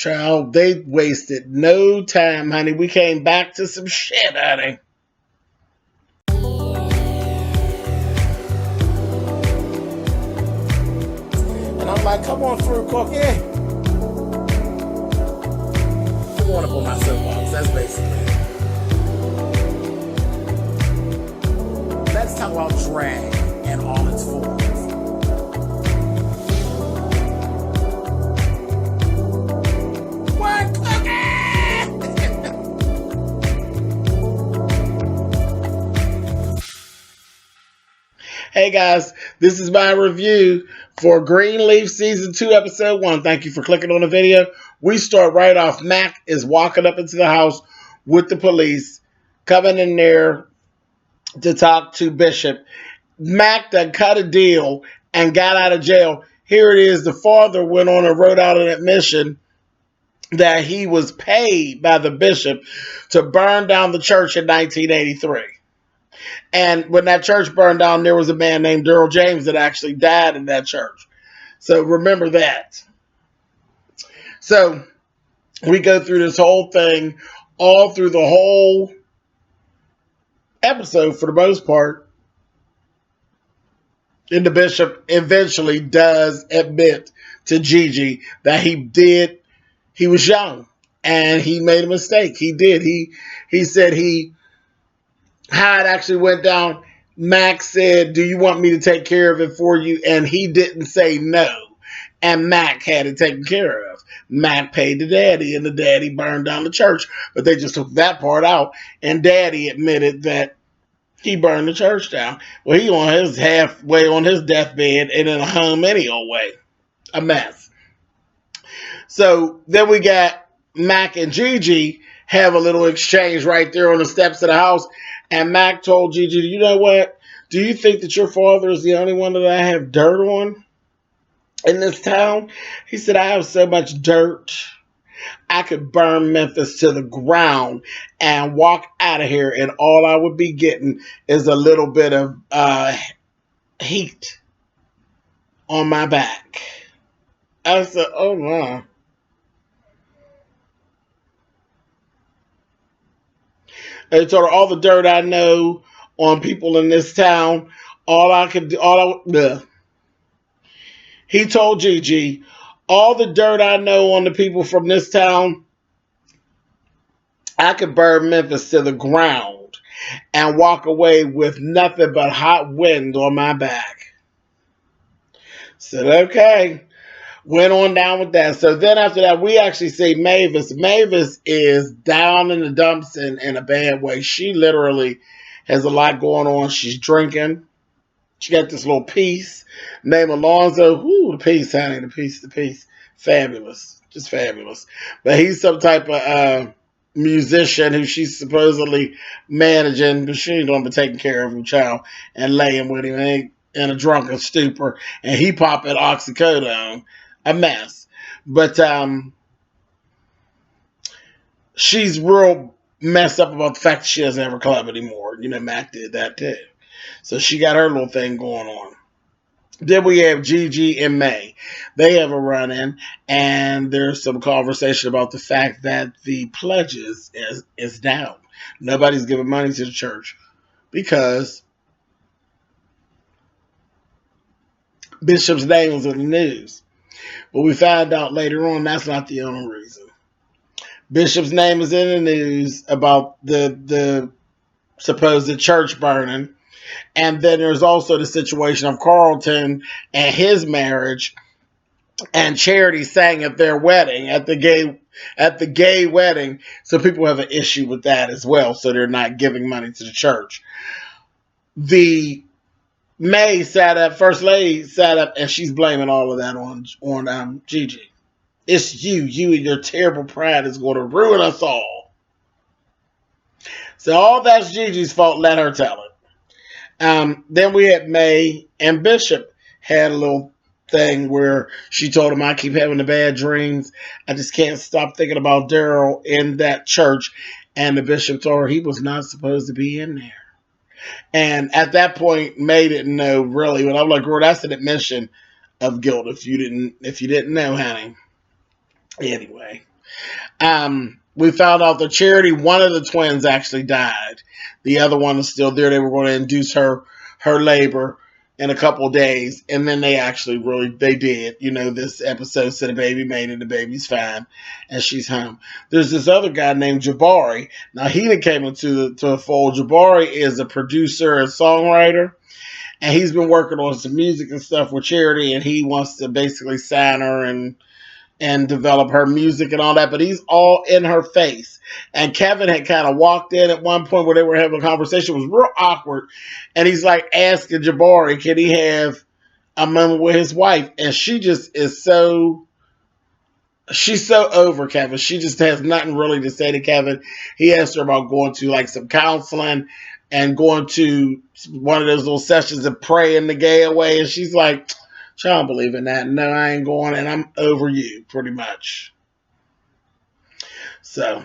Child, they wasted no time, honey. We came back to some shit, honey. And I'm like, come on through, Corky. I want to put my soapbox. That's basically it. Let's talk about drag and all its forms. What, Cookie? Hey guys, this is my review for Greenleaf Season 2, Episode 1. Thank you for clicking on the video. We start right off. Mac is walking up into the house with the police, coming in there to talk to Bishop. Mac done cut a deal and got out of jail. Here it is. The father went on and wrote out an admission that he was paid by the bishop to burn down the church in 1983. And when that church burned down, there was a man named Daryl James that actually died in that church. So remember that. So we go through this whole thing, all through the whole episode for the most part. And the bishop eventually does admit to Gigi that he was young and he made a mistake. He did. He said how it actually went down. Max said, do you want me to take care of it for you? And he didn't say no. And Mac had it taken care of. Mac paid the daddy, and the daddy burned down the church. But they just took that part out. And daddy admitted that he burned the church down. Well, he on his halfway on his deathbed and in a home any old way. A mess. So then we got Mac and Gigi have a little exchange right there on the steps of the house. And Mac told Gigi, you know what? Do you think that your father is the only one that I have dirt on in this town? He said, I have so much dirt. I could burn Memphis to the ground and walk out of here, and all I would be getting is a little bit of heat on my back. I said, oh my. He told her, all the dirt I know on people in this town, he told Gigi, all the dirt I know on the people from this town, I could burn Memphis to the ground and walk away with nothing but hot wind on my back. Said, okay. Went on down with that. So then after that, we actually see Mavis. Mavis is down in the dumps in a bad way. She literally has a lot going on. She's drinking. She got this little piece named Alonzo. Ooh, the piece, honey. The piece. Fabulous. Just fabulous. But he's some type of musician who she's supposedly managing, but she ain't going to be taking care of him, child, and laying with him in a drunken stupor. And he popping oxycodone. A mess. But she's real messed up about the fact that she doesn't have her club anymore. You know, Mac did that too. So she got her little thing going on. Then we have Gigi and May. They have a run-in, and there's some conversation about the fact that the pledges is down. Nobody's giving money to the church because Bishop's name was in the news. But we found out later on that's not the only reason. Bishop's name is in the news about the supposed church burning. And then there's also the situation of Carlton and his marriage, and Charity sang at their wedding, at the gay wedding. So people have an issue with that as well. So they're not giving money to the church. The May sat up, First Lady sat up, and she's blaming all of that on Gigi. It's you and your terrible pride is going to ruin us all. So all that's Gigi's fault. Let her tell it. Then we had May and Bishop had a little thing where she told him, I keep having the bad dreams. I just can't stop thinking about Daryl in that church. And the bishop told her he was not supposed to be in there. And at that point, May didn't know really. But I'm like, girl, that's an admission of guilt if you didn't know, honey. Anyway, We found out the Charity, one of the twins actually died. The other one is still there. They were going to induce her labor in a couple of days, and then they actually they did. This episode said a baby made it, the baby's fine, and she's home. There's this other guy named Jabari. Now he came into the fold. Jabari is a producer and songwriter, and he's been working on some music and stuff with Charity, and he wants to basically sign her and develop her music and all that, but he's all in her face. And Kevin had kind of walked in at one point where they were having a conversation. It was real awkward. And he's like asking Jabari, can he have a moment with his wife? And she just is she's so over Kevin. She just has nothing really to say to Kevin. He asked her about going to like some counseling and going to one of those little sessions of praying the gay away. And she's like, I don't believe in that. No, I ain't going, and I'm over you, pretty much. So,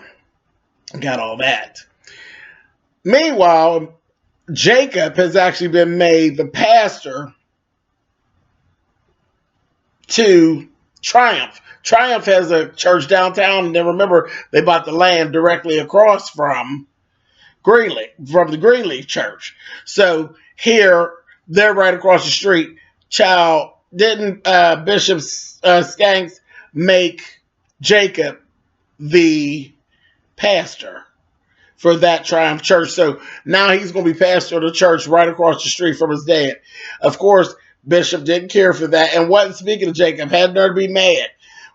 got all that. Meanwhile, Jacob has actually been made the pastor to Triumph. Triumph has a church downtown, and then remember, they bought the land directly across from Greenleaf, from the Greenleaf Church. So, here, they're right across the street. Child, didn't Bishop Skanks make Jacob the pastor for that Triumph Church? So now he's going to be pastor of the church right across the street from his dad. Of course, Bishop didn't care for that and wasn't speaking to Jacob. Had nerve to be mad.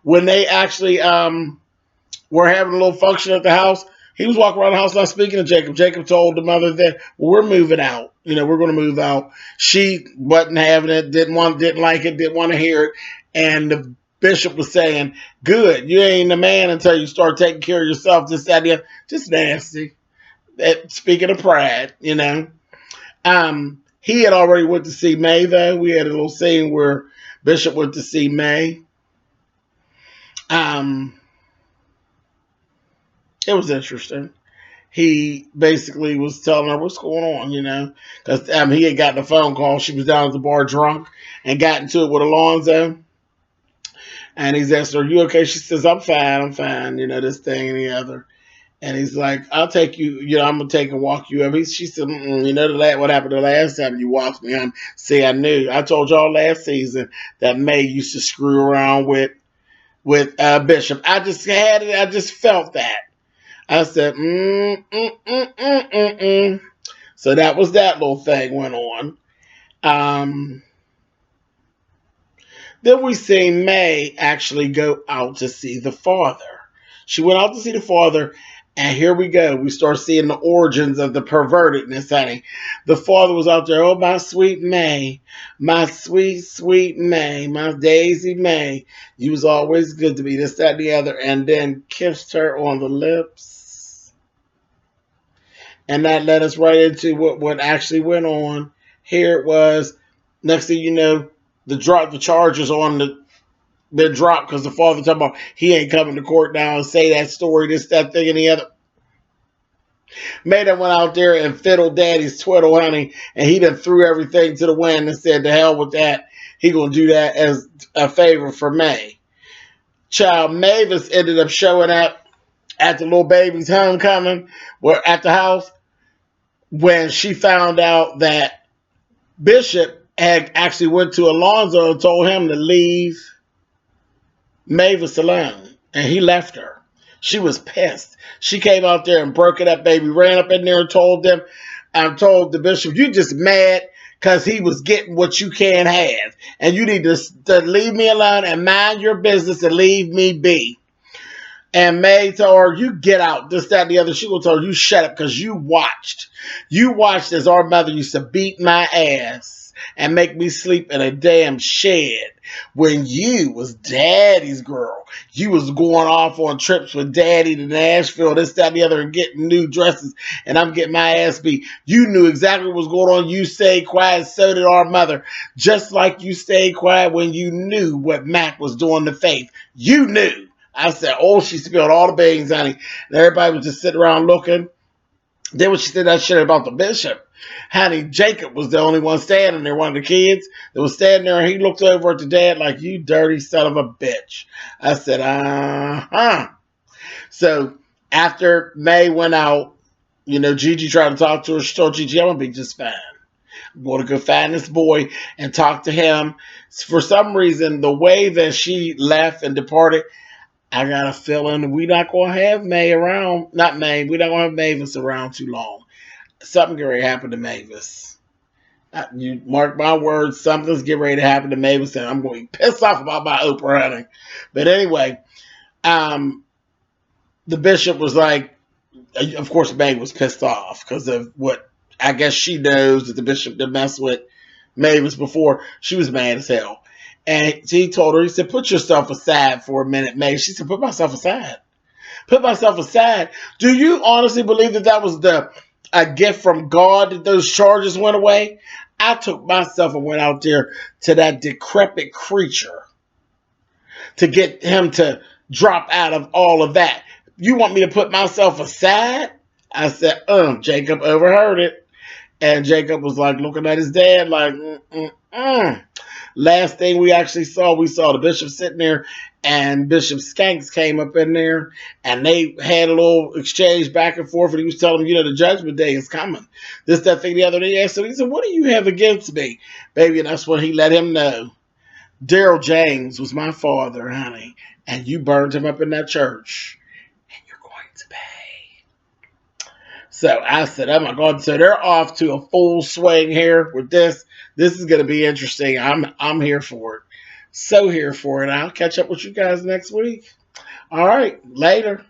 When they actually were having a little function at the house, he was walking around the house not speaking to Jacob. Jacob told the mother that, well, we're moving out. We're going to move out. She wasn't having it, didn't like it, didn't want to hear it. And the bishop was saying, good, you ain't a man until you start taking care of yourself. This, that, the just nasty. Speaking of pride, He had already went to see May, though. We had a little scene where Bishop went to see May. It was interesting. He basically was telling her what's going on, because he had gotten a phone call. She was down at the bar drunk and got into it with Alonzo. And he's asked her, are you okay? She says, I'm fine, this thing and the other. And he's like, I'll take you, I'm going to take and walk you up. She said, what happened the last time you walked me? See, I knew. I told y'all last season that May used to screw around with Bishop. I just had it. I just felt that. I said, So that was that little thing went on. Then we see May actually go out to see the father. She went out to see the father, and here we go. We start seeing the origins of the pervertedness, honey. The father was out there, oh, my sweet May, my sweet, sweet May, my Daisy May. You was always good to me, this, that, and the other, and then kissed her on the lips. And that led us right into what actually went on. Here it was. Next thing you know, the charges on been dropped because the father talking about he ain't coming to court now and say that story, this, that, thing, and the other. May went out there and fiddled daddy's twiddle, honey, and he done threw everything to the wind and said, to hell with that. He gonna do that as a favor for May. Child, Mavis ended up showing up at the little baby's homecoming, at the house, when she found out that Bishop had actually went to Alonzo and told him to leave Mavis alone, and he left her. She was pissed. She came out there and broke it up, baby. Ran up in there and told the bishop, you just mad because he was getting what you can't have, and you need to leave me alone and mind your business and leave me be. And May told her, you get out, this, that, and the other. She will tell her, you shut up, because you watched. You watched as our mother used to beat my ass and make me sleep in a damn shed when you was daddy's girl. You was going off on trips with daddy to Nashville, this, that, and the other, and getting new dresses, and I'm getting my ass beat. You knew exactly what was going on. You stayed quiet, so did our mother. Just like you stayed quiet when you knew what Mac was doing to Faith. You knew. I said, oh, she spilled all the beans, honey. And everybody was just sitting around looking. Then when she said that shit about the bishop, honey, Jacob was the only one standing there, one of the kids that was standing there, and he looked over at the dad like, you dirty son of a bitch. I said, uh-huh. So after May went out, Gigi tried to talk to her. She told Gigi, I'm going to be just fine. I'm going to go find this boy and talk to him. For some reason, the way that she left and departed, I got a feeling we're not going to have May around. Not May. We're not going to have Mavis around too long. Something getting ready to happen to Mavis. You mark my words, something's getting ready to happen to Mavis, and I'm going to be pissed off about my Oprah hunting. But anyway, the bishop was like, of course, May was pissed off because of what I guess she knows that the bishop did mess with Mavis before. She was mad as hell. And he told her, he said, put yourself aside for a minute, May. She said, put myself aside. Put myself aside. Do you honestly believe that that was a gift from God that those charges went away? I took myself and went out there to that decrepit creature to get him to drop out of all of that. You want me to put myself aside? I said, Jacob overheard it. And Jacob was like looking at his dad like, Last thing we actually saw, the bishop sitting there, and Bishop Skanks came up in there, and they had a little exchange back and forth, and he was telling him, the judgment day is coming. This, that thing, the other day. So he said, what do you have against me, baby? And that's when he let him know. Daryl James was my father, honey, and you burned him up in that church, and you're going to pay. So I said, oh my God. So they're off to a full swing here with this. This is going to be interesting. I'm here for it. So here for it. I'll catch up with you guys next week. All right. Later.